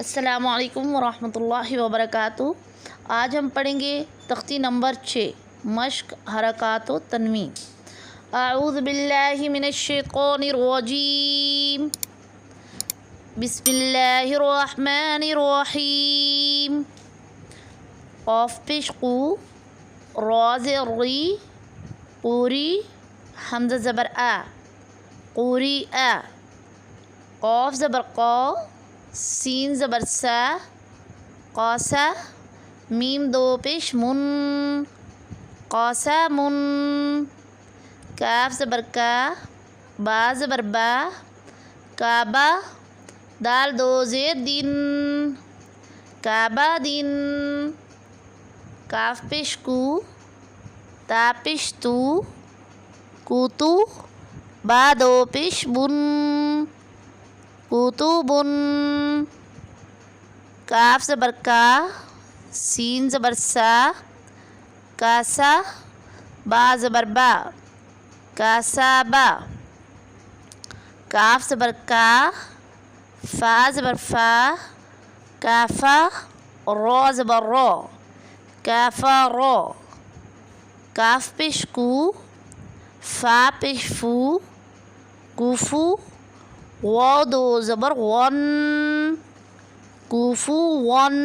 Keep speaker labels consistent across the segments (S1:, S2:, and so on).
S1: السلام علیکم ورحمۃ اللہ وبرکاتہ۔ آج ہم پڑھیں گے تختی نمبر 6 مشق حرکات و تنوین۔ اعوذ باللہ من الشیطان الرجیم، بسم اللہ الرحمن الرحیم۔ قاف پیش قو، را زیر ری، قوری، حمزہ زبر آ، قوری آ، قاف زبر قا، سین زبر سا، قاسا، میم دو پیش من، قاسا من، کاف زبر کا، با زبر با، کعبہ، دال دو زیر دن، کعبہ دن، کاف پیش کو، تا پیش تو، کوتو، با دو پیش بن، کتبن، کاف زبر کا، سین زبر سا، کاسا، با زبر با، کاسابا، کاف زبر کا، فا زبر فا، کافا، را زبر را، کافا را، کاف پیش کو، فا پیش فو، کوفو، واو دو زبر ون، کوفو ون،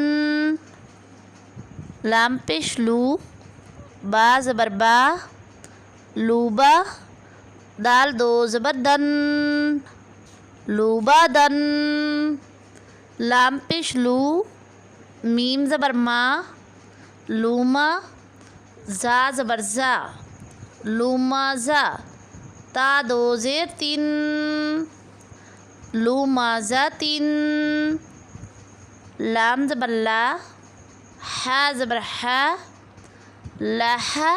S1: لام پیش لو، با زبر با، لوبا، دال دو زبر دن، لوبا دن، لام پیش لو، میم زبر ما، لوما، زا زبر زا، لوما زا، تا دو زیر تین، لومازاتن، لام زبر لا، حا زبر حا، لحا،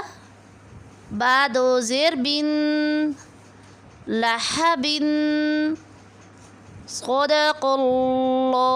S1: با دو زیر بن، لحبن۔ صدق اللہ